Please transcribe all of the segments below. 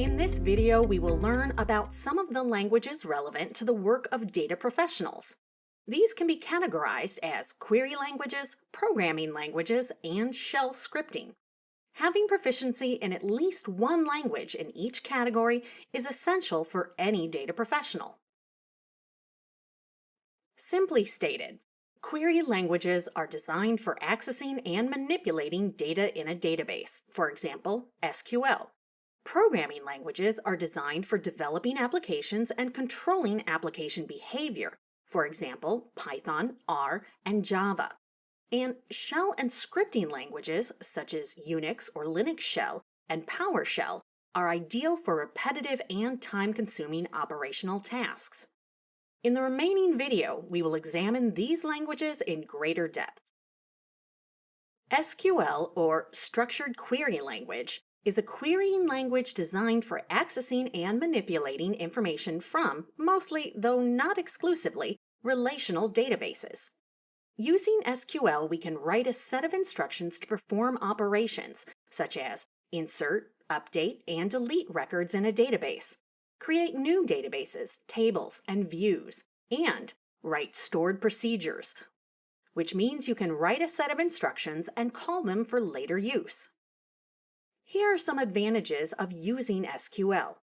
In this video, we will learn about some of the languages relevant to the work of data professionals. These can be categorized as query languages, programming languages, and shell scripting. Having proficiency in at least one language in each category is essential for any data professional. Simply stated, query languages are designed for accessing and manipulating data in a database, for example, SQL. Programming languages are designed for developing applications and controlling application behavior, for example, Python, R, and Java. And shell and scripting languages, such as Unix or Linux Shell and PowerShell, are ideal for repetitive and time-consuming operational tasks. In the remaining video, we will examine these languages in greater depth. SQL, or Structured Query Language, is a querying language designed for accessing and manipulating information from, mostly, though not exclusively, relational databases. Using SQL, we can write a set of instructions to perform operations, such as insert, update, and delete records in a database, create new databases, tables, and views, and write stored procedures, which means you can write a set of instructions and call them for later use. Here are some advantages of using SQL.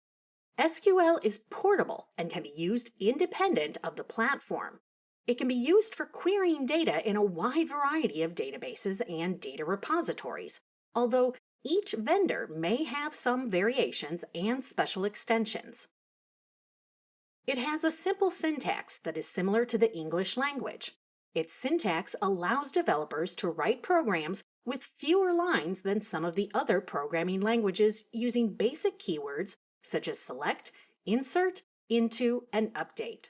SQL is portable and can be used independent of the platform. It can be used for querying data in a wide variety of databases and data repositories, although each vendor may have some variations and special extensions. It has a simple syntax that is similar to the English language. Its syntax allows developers to write programs with fewer lines than some of the other programming languages using basic keywords such as select, insert, into, and update.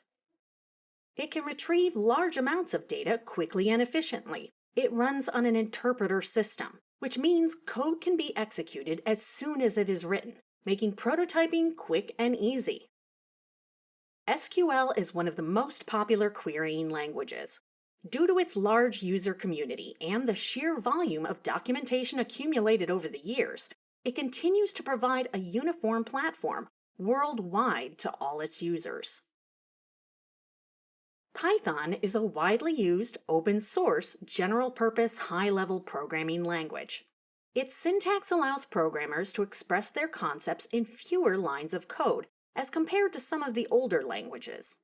It can retrieve large amounts of data quickly and efficiently. It runs on an interpreter system, which means code can be executed as soon as it is written, making prototyping quick and easy. SQL is one of the most popular querying languages. Due to its large user community and the sheer volume of documentation accumulated over the years, it continues to provide a uniform platform worldwide to all its users. Python is a widely used, open-source, general-purpose, high-level programming language. Its syntax allows programmers to express their concepts in fewer lines of code as compared to some of the older languages.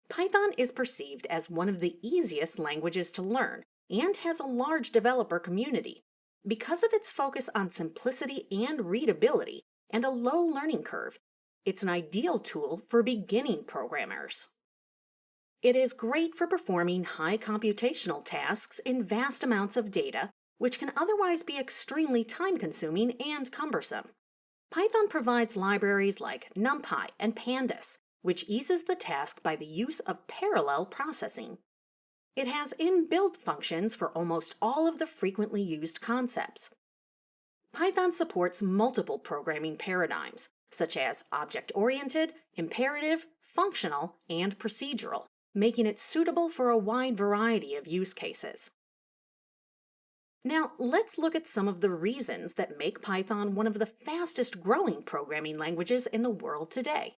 Python is perceived as one of the easiest languages to learn and has a large developer community. Because of its focus on simplicity and readability and a low learning curve, it's an ideal tool for beginning programmers. It is great for performing high computational tasks in vast amounts of data, which can otherwise be extremely time-consuming and cumbersome. Python provides libraries like NumPy and Pandas, which eases the task by the use of parallel processing. It has inbuilt functions for almost all of the frequently used concepts. Python supports multiple programming paradigms, such as object-oriented, imperative, functional, and procedural, making it suitable for a wide variety of use cases. Now, let's look at some of the reasons that make Python one of the fastest-growing programming languages in the world today.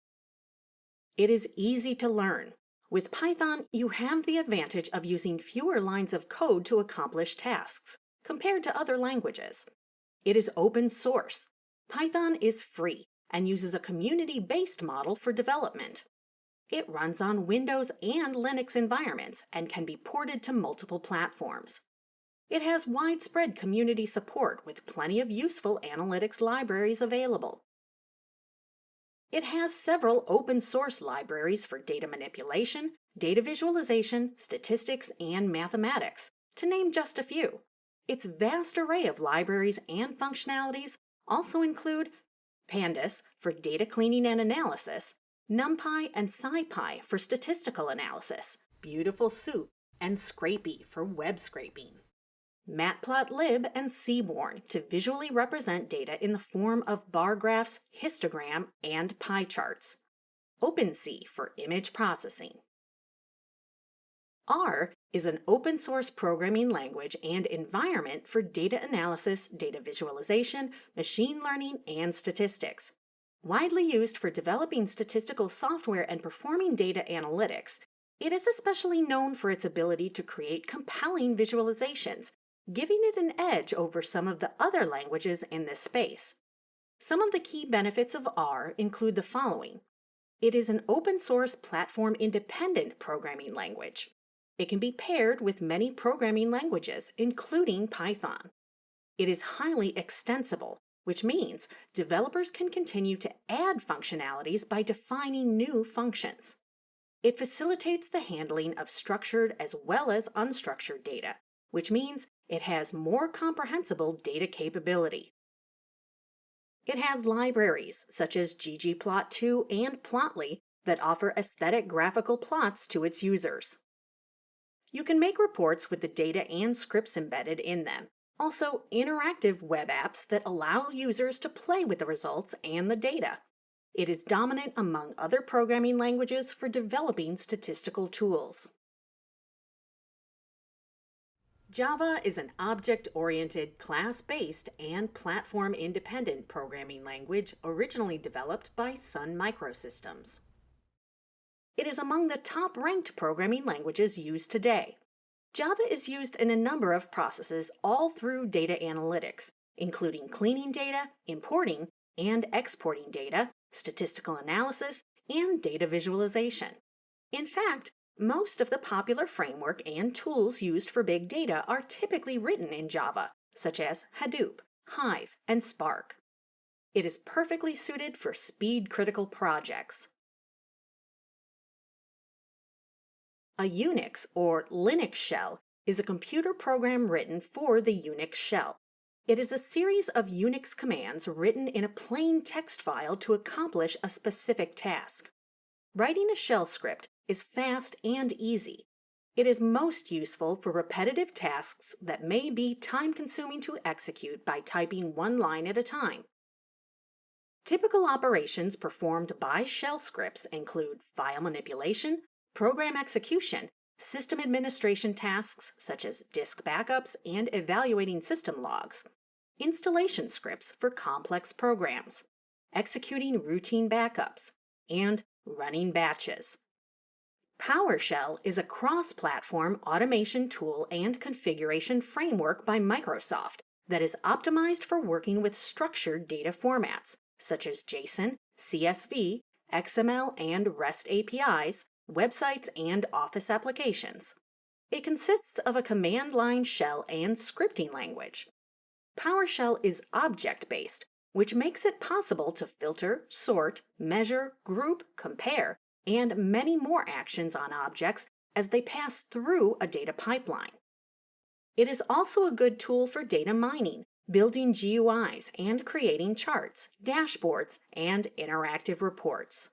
It is easy to learn. With Python, you have the advantage of using fewer lines of code to accomplish tasks, compared to other languages. It is open source. Python is free and uses a community-based model for development. It runs on Windows and Linux environments and can be ported to multiple platforms. It has widespread community support with plenty of useful analytics libraries available. It has several open-source libraries for data manipulation, data visualization, statistics, and mathematics, to name just a few. Its vast array of libraries and functionalities also include Pandas for data cleaning and analysis, NumPy and SciPy for statistical analysis, Beautiful Soup, and Scrapy for web scraping. Matplotlib and Seaborn to visually represent data in the form of bar graphs, histogram, and pie charts. OpenSea for image processing. R is an open-source programming language and environment for data analysis, data visualization, machine learning, and statistics. Widely used for developing statistical software and performing data analytics, it is especially known for its ability to create compelling visualizations, giving it an edge over some of the other languages in this space. Some of the key benefits of R include the following. It is an open-source platform-independent programming language. It can be paired with many programming languages, including Python. It is highly extensible, which means developers can continue to add functionalities by defining new functions. It facilitates the handling of structured as well as unstructured data, which means it has more comprehensible data capability. It has libraries such as ggplot2 and Plotly that offer aesthetic graphical plots to its users. You can make reports with the data and scripts embedded in them. Also, interactive web apps that allow users to play with the results and the data. It is dominant among other programming languages for developing statistical tools. Java is an object-oriented, class-based, and platform-independent programming language originally developed by Sun Microsystems. It is among the top-ranked programming languages used today. Java is used in a number of processes all through data analytics, including cleaning data, importing and exporting data, statistical analysis, and data visualization. In fact, most of the popular framework and tools used for big data are typically written in Java, such as Hadoop, Hive, and Spark. It is perfectly suited for speed-critical projects. A Unix or Linux shell is a computer program written for the Unix shell. It is a series of Unix commands written in a plain text file to accomplish a specific task. Writing a shell script is fast and easy. It is most useful for repetitive tasks that may be time-consuming to execute by typing one line at a time. Typical operations performed by shell scripts include file manipulation, program execution, system administration tasks such as disk backups and evaluating system logs, installation scripts for complex programs, executing routine backups, and running batches. PowerShell is a cross-platform automation tool and configuration framework by Microsoft that is optimized for working with structured data formats such as JSON, CSV, XML, and REST APIs, websites, and Office applications. It consists of a command line shell and scripting language. PowerShell is object-based, which makes it possible to filter, sort, measure, group, compare, and many more actions on objects as they pass through a data pipeline. It is also a good tool for data mining, building GUIs, and creating charts, dashboards, and interactive reports.